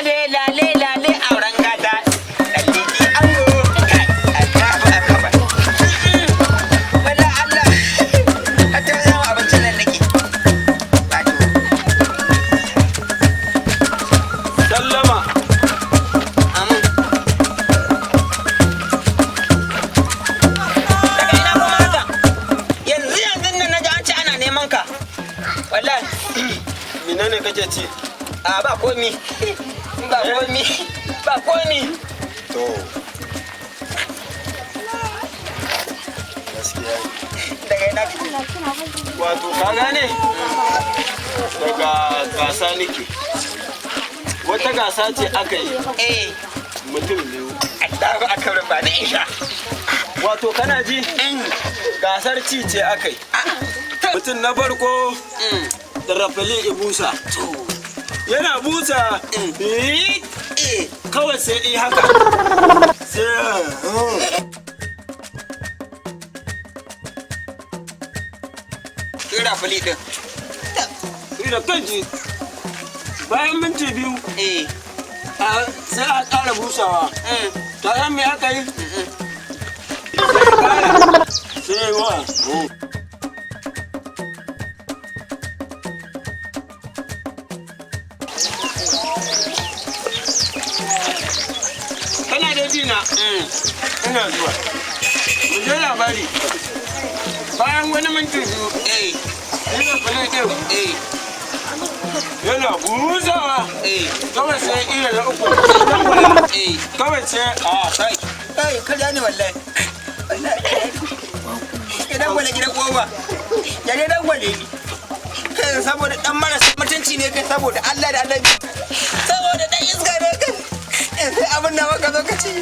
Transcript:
lale lale lale auren gata dalili ango kai akaba akaba wala Allah a ta zama abincin nan nake wato sallama amin daga ina kuma haka yanzu nan naji an ce ana neman ka wallahi menene kake ci a ba komi ba komi ba komi to gaskiya daga ina wato ka gane daga gasa nake wata gasa ce aka yi eh mutum biyu Allahu akbar ba da isha wato kana ji gasar ci ce aka yi mutum na farko da rafali ibusa yana busa kawai sai yi haka sai kira fali din da kanji bayan minti biyu eh sai a ƙara busawa ta san me aka yi sai ƙara sai wa kana da dina ina zuwa mu je labari bayan wani minti biyu yana kula da yana buzawa kawai sai iya na uku kawai sai kai kai kada ne wallahi gidan gwale gidan uwa ya ne dan gwale kai saboda dan marasa mutunci ne kai saboda Allah da Annabi saboda dan iska ne kai sai abin da maka zo ka ci